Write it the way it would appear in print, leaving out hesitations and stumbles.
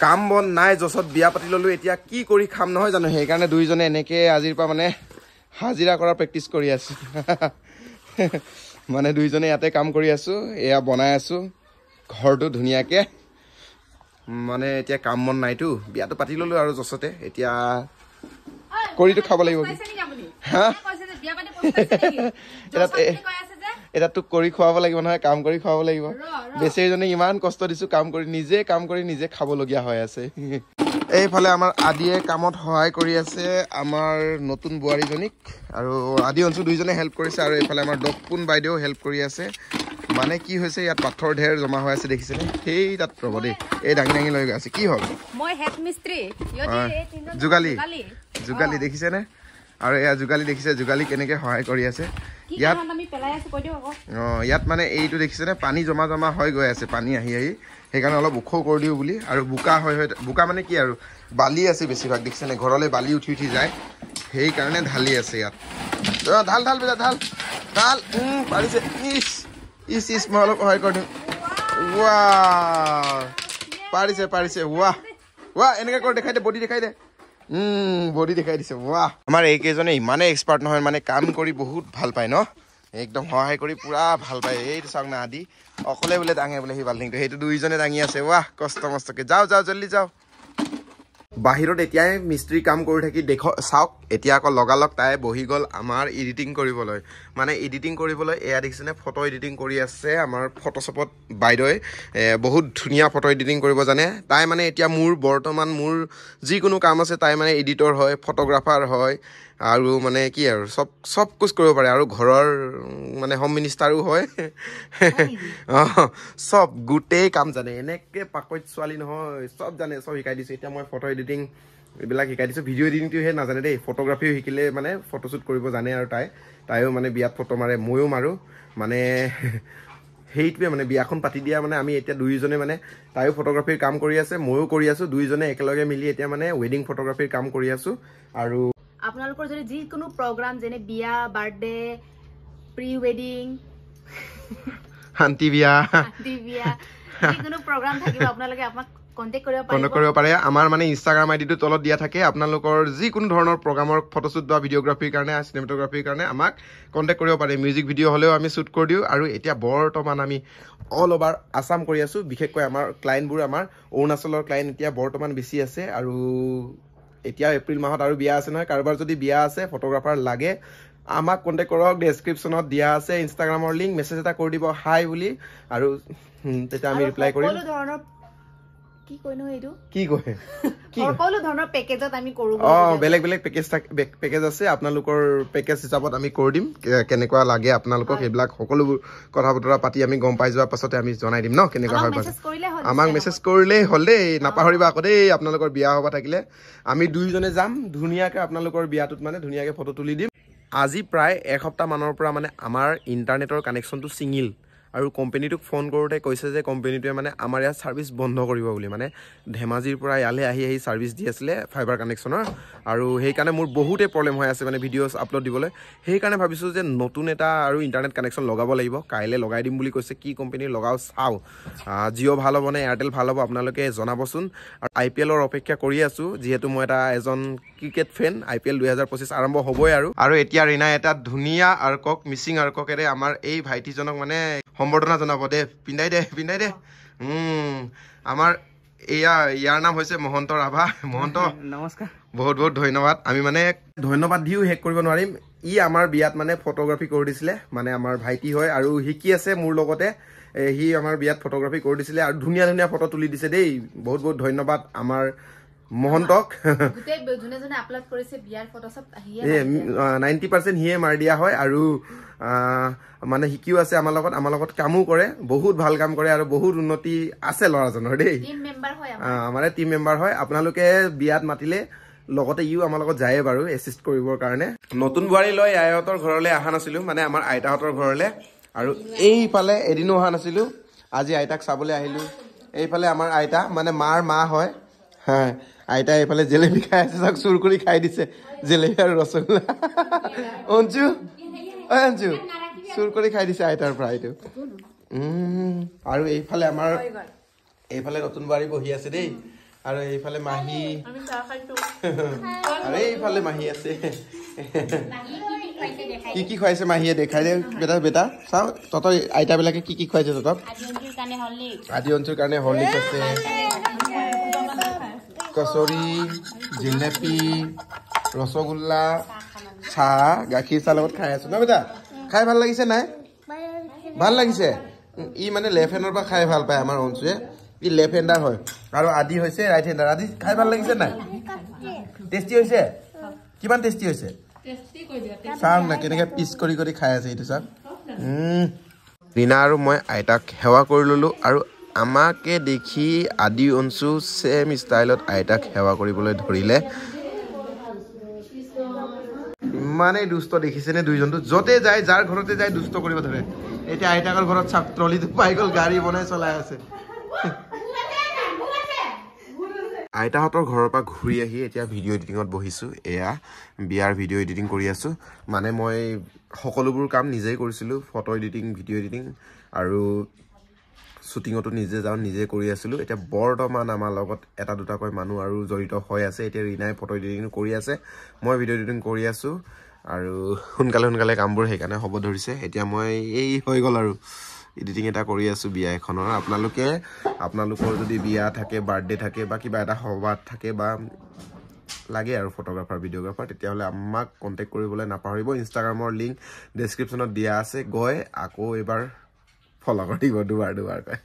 কাম বন নাই জছত বিয়া পাতি ললো এতিয়া কি কৰি খাম নহয় জানো সেইকাৰণে দুইজনে এনেকে আজিৰ পৰা মানে হাজিৰা কৰা প্ৰেক্টিচ কৰি আছো মানে দুইজনে ইয়াতে কাম কৰি আছো এয়া বনাই আছো ঘৰটো ধুনীয়াকে মানে এতিয়া কাম মন নাইতো বিয়াটো পাতি ললো আৰু জছতে এতিয়া কৰিটো খাব লাগিব হা এটা তো কৰি খুৱাব লাগিব নহয় কাম কৰি খুৱাব লাগিব বেচেৰীজনে ইমান কষ্ট দিছো কাম কৰি নিজে খাবলগীয়া হৈ আছে এইফালে আমাৰ আদিয়ে কামত সহায় কৰি আছে আমাৰ নতুন বোৱাৰীজনীক আৰু আদি অঞ্চল দুইজনে হেল্প কৰিছে আৰু এইফালে আমাৰ দপুন বাইদেউ হেল্প কৰি আছে মানে কি হৈছে ইয়াত পাথৰ ঢেৰ জমা হৈ আছে দেখিছেনে সেই তাত ৰব দেই এই দাঙি লৈ গৈ আছে কি হ'ল মই হেড মিস্ত্ৰী যোগালী দেখিছেনে আৰু এয়া যোগালী দেখিছে যোগালী কেনেকে সহায় কৰি আছে ইয়াত আমি পেলাই আছো কৈ দিও আকৌ ইয়াত মানে এইটো দেখিছেনে পানী জমা হৈ গৈ আছে পানী আহি সেইকাৰণে অলপ ওখ কৰি দিও বুলি আৰু বোকা মানে কি আৰু বালি আছে বেছিভাগ দেখিছেনে ঘৰলৈ বালি উঠি যায় সেইকাৰণে ঢালি আছে ইয়াত ঢাল পাৰিছে ইছ মই অলপ সহায় কৰি দিম পাৰিছে ৱাহ এনেকে কৰি দেখাই দে বডি দেখাই দে বডি দেখাই দিছে ৱাহ আমাৰ এইকেইজনে ইমানে এক্সপাৰ্ট নহয় মানে কাম কৰি বহুত ভাল পায় ন একদম সহায় কৰি পুৰা ভাল পায় এইটো চাওক না আদি অকলে বোলে দাঙে বোলে সেই বাল্টিংটো সেইটো দুইজনে দাঙি আছে ৱাহ কষ্ট মস্তকে যাও জল্দি যাও বাহিৰত এতিয়াই মিস্ত্ৰী কাম কৰি থাকি চাওক এতিয়া আকৌ লগালগ তাই বহি গ'ল আমাৰ এডিটিং কৰিবলৈ মানে এডিটিং কৰিবলৈ এয়া দেখিছেনে ফটো এডিটিং কৰি আছে আমাৰ ফটোশ্বপত বাইদেৱে বহুত ধুনীয়া ফটো এডিটিং কৰিব জানে তাই মানে এতিয়া বৰ্তমান মোৰ যিকোনো কাম আছে তাই মানে এডিটৰ হয় ফটোগ্ৰাফাৰ হয় আৰু মানে কি আৰু চব কুছ কৰিব পাৰে আৰু ঘৰৰ মানে হোম মিনিষ্টাৰো হয় চব গোটেই কাম জানে এনেকে পাকৈত ছোৱালী নহয় চব জানে চব শিকাই দিছে এতিয়া মই ফটো এডিটিং এইবিলাক শিকাই দিছোঁ ভিডিঅ' এডিটিংটোহে নাজানে দেই ফটোগ্ৰাফিও শিকিলে মানে ফটোশ্বুট কৰিব জানে আৰু তাইও মানে বিয়াত ফটো মাৰে ময়ো মাৰোঁ মানে সেইটোৱে মানে বিয়াখন পাতি দিয়া মানে আমি এতিয়া দুইজনে মানে তাইও ফটোগ্ৰাফীৰ কাম কৰি আছে ময়ো কৰি আছোঁ দুইজনে একেলগে মিলি এতিয়া মানে ৱেডিং ফটোগ্ৰাফীৰ কাম কৰি আছোঁ আৰু আপোনালোকৰ যদি যিকোনো প্ৰগ্ৰাম যেনে বিয়া বাৰ্থডে প্ৰি ৱেডিং শান্তি বিয়া যিকোনো প্ৰগ্ৰাম থাকিব আপোনালোকে আমাক কন্টেক্ট কৰিব পাৰে আমাৰ মানে ইনষ্টাগ্ৰাম আইডিটো তলত দিয়া থাকে আপোনালোকৰ যিকোনো ধৰণৰ প্ৰগ্ৰামৰ ফটোশ্বুট বা ভিডিঅ'গ্ৰাফীৰ কাৰণে চিনেমেটোগ্ৰাফীৰ কাৰণে আমাক কণ্টেক্ট কৰিব পাৰে মিউজিক ভিডিঅ' হ'লেও আমি শ্বুট কৰি দিওঁ আৰু এতিয়া বৰ্তমান আমি অল অভাৰ আছাম কৰি আছোঁ বিশেষকৈ আমাৰ ক্লাইণ্টবোৰ আমাৰ অৰুণাচলৰ ক্লাইণ্ট এতিয়া বৰ্তমান বেছি আছে আৰু এতিয়া এপ্ৰিল মাহত আৰু বিয়া আছে নহয় কাৰোবাৰ যদি বিয়া আছে ফটোগ্ৰাফাৰ লাগে আমাক কণ্টেক্ট কৰক ডেছক্ৰিপশ্যনত দিয়া আছে ইনষ্টাগ্ৰামৰ লিংক মেছেজ এটা কৰি দিব হাই বুলি আৰু তেতিয়া আমি ৰিপ্লাই কৰিম কি কয় নহয় এইটো কি কয় সকলো ধৰণৰ পেকেজত আমি কৰো বেলেগ পেকেজ আছে আপোনালোকৰ পেকেজ হিচাপত আমি কৰি দিম কেনেকুৱা লাগে আপোনালোকক এইবিলাক সকলোবোৰ কথা বতৰা পাতি আমি গম পাই যোৱাৰ পাছতে আমি জনাই দিম ন কেনেকুৱা হয় আমাক মেছেজ কৰিলেই হ'ল দেই নাপাহৰিবা আকৌ দেই আপোনালোকৰ বিয়া হ'ব থাকিলে আমি দুইজনে যাম ধুনীয়াকৈ আপোনালোকৰ বিয়াটোত মানে ধুনীয়াকৈ ফটো তুলি দিম আজি প্ৰায় এসপ্তাহ মানৰ পৰা মানে আমাৰ ইণ্টাৰনেটৰ কানেকশ্যনটো ছিঙিল আৰু কোম্পানীটোক ফোন কৰোঁতে কৈছে যে কোম্পানীটোৱে মানে আমাৰ ইয়াত ছাৰ্ভিচ বন্ধ কৰিব বুলি মানে ধেমাজিৰ পৰা ইয়ালৈ আহি ছাৰ্ভিচ দি আছিলে ফাইবাৰ কানেকশ্যনৰ আৰু সেইকাৰণে মোৰ বহুতেই প্ৰব্লেম হৈ আছে মানে ভিডিঅ'ছ আপলোড দিবলৈ সেইকাৰণে ভাবিছোঁ যে নতুন এটা আৰু ইণ্টাৰনেট কানেকশ্যন লগাব লাগিব কাইলৈ লগাই দিম বুলি কৈছে কি কোম্পানী লগাও চাওঁ জিঅ' ভাল হ'ব নে এয়াৰটেল ভাল হ'ব আপোনালোকে জনাবচোন আৰু IPL অপেক্ষা কৰি আছোঁ যিহেতু মই এজন ক্ৰিকেট ফেন IPL 2025 আৰম্ভ হ'বই আৰু এতিয়া ৰিনাই এটা ধুনীয়া আৰ্কক মিচিং আৰ্ককেৰে আমাৰ এই ভাইটিজনক মানে সম্বৰ্ধনা জনাব দে পিন্ধাই দে আমাৰ ইয়াৰ নাম হৈছে মহন্ত ৰাভা মহন্ত নমস্কাৰ বহুত ধন্যবাদ আমি মানে ধন্যবাদ দিও শেষ কৰিব নোৱাৰিম আমাৰ বিয়াত মানে ফটোগ্ৰাফী কৰি দিছিলে মানে আমাৰ ভাইটি হয় আৰু শিকি আছে মোৰ লগতে সি আমাৰ বিয়াত ফটোগ্ৰাফী কৰি দিছিলে আৰু ধুনীয়া ফটো তুলি দিছে দেই বহুত ধন্যবাদ আমাৰ মহন্তক 90% হিয়ে মাৰি দিয়া হয় আৰু মানে শিকিও আছে আমাৰ লগত কামো কৰে বহুত ভাল কাম কৰে আৰু বহুত উন্নতি আছে ল'ৰাজনৰ দেই আমাৰ টিম মেম্বাৰ হয় আপোনালোকে বিয়াত মাতিলে লগতে আমাৰ লগত যায় বাৰু এছিষ্ট কৰিবৰ কাৰণে নতুন বোৱাৰী লৈ আইহঁতৰ ঘৰলৈ অহা নাছিলোঁ মানে আমাৰ আইতাহঁতৰ ঘৰলৈ আৰু এইফালে এদিনো অহা নাছিলোঁ আজি আইতাক চাবলৈ আহিলোঁ এইফালে আমাৰ আইতা মানে মাৰ মা হয় আইতা এইফালে জেলেপি খাই আছে চাওক চুৰ কৰি খাই দিছে জেলেপি আৰু ৰসগোল্লা অঞ্জু চুৰ কৰি খাই দিছে আইতাৰ পৰা এইটো আৰু এইফালে নতুন বোৱাৰী বহি আছে দেই আৰু এইফালে মাহী আৰু এইফালে মাহী আছে কি কি খুৱাইছে মাহীয়ে দেখাই দে বেটা বেটা চাও তহঁতৰ আইতাবিলাকে কি কি খুৱাইছে তহঁতক আদি অঞ্চুৰ কাৰণে হৰলিক্স আছে কচৰি জিলেপি ৰসগোল্লা চাহ গাখীৰ চাহ লগত খাই আছো ন বেটা খাই ভাল লাগিছে নাই ভাল লাগিছে ই মানে লেফ্ট হেণ্ডৰ পৰা খাই ভাল পায় আমাৰ অঞ্চুৱে ই লেফ্ট হেণ্ডাৰ হয় আৰু আদি হৈছে ৰাইট হেণ্ডাৰ আদি খাই ভাল লাগিছে নাই টেষ্টি হৈছে কিমান টেষ্টি হৈছে চাওক না কেনেকৈ পিচ কৰি কৰি খাই আছে এইটো চাওক ৰীণা আৰু মই আইতাক সেৱা কৰি ল'লোঁ আৰু আমাকে দেখি আদি অঞ্চু ছেম ষ্টাইলত আইতাক সেৱা কৰিবলৈ ধৰিলে ইমানেই দুষ্ট দেখিছেনে দুইজনটো য'তে যায় যাৰ ঘৰতে যায় দুষ্ট কৰিব ধৰে এতিয়া আইতাকৰ ঘৰত চাওক ট্ৰলিটো পাই গ'ল গাড়ী বনাই চলাই আছে আইতাহঁতৰ ঘৰৰ পৰা ঘূৰি আহি এতিয়া ভিডিঅ' এডিটিঙত বহিছোঁ এয়া বিয়াৰ ভিডিঅ' এডিটিং কৰি আছোঁ মানে মই সকলোবোৰ কাম নিজেই কৰিছিলোঁ ফটো এডিটিং ভিডিঅ' এডিটিং আৰু শ্বুটিঙতো নিজে যাওঁ নিজে কৰি আছিলোঁ এতিয়া বৰ্তমান আমাৰ লগত এটা দুটাকৈ মানুহ আৰু জড়িত হৈ আছে এতিয়া ৰীণাই ফটো এডিটিং কৰি আছে মই ভিডিঅ' এডিটিং কৰি আছোঁ আৰু সোনকালে কামবোৰ সেইকাৰণে হ'ব ধৰিছে এতিয়া মই এই হৈ গ'ল আৰু এডিটিং এটা কৰি আছোঁ বিয়া এখনৰ আপোনালোকৰ যদি বিয়া থাকে বাৰ্থডে থাকে বা কিবা এটা সভাত থাকে বা লাগে আৰু ফটোগ্ৰাফাৰ ভিডিঅ'গ্ৰাফাৰ তেতিয়াহ'লে আমাক কণ্টেক্ট কৰিবলৈ নাপাহৰিব ইনষ্টাগ্ৰামৰ লিংক ডেছক্ৰিপশ্যনত দিয়া আছে গৈ আকৌ এবাৰ ফ'ল' কৰিব দুবাৰকৈ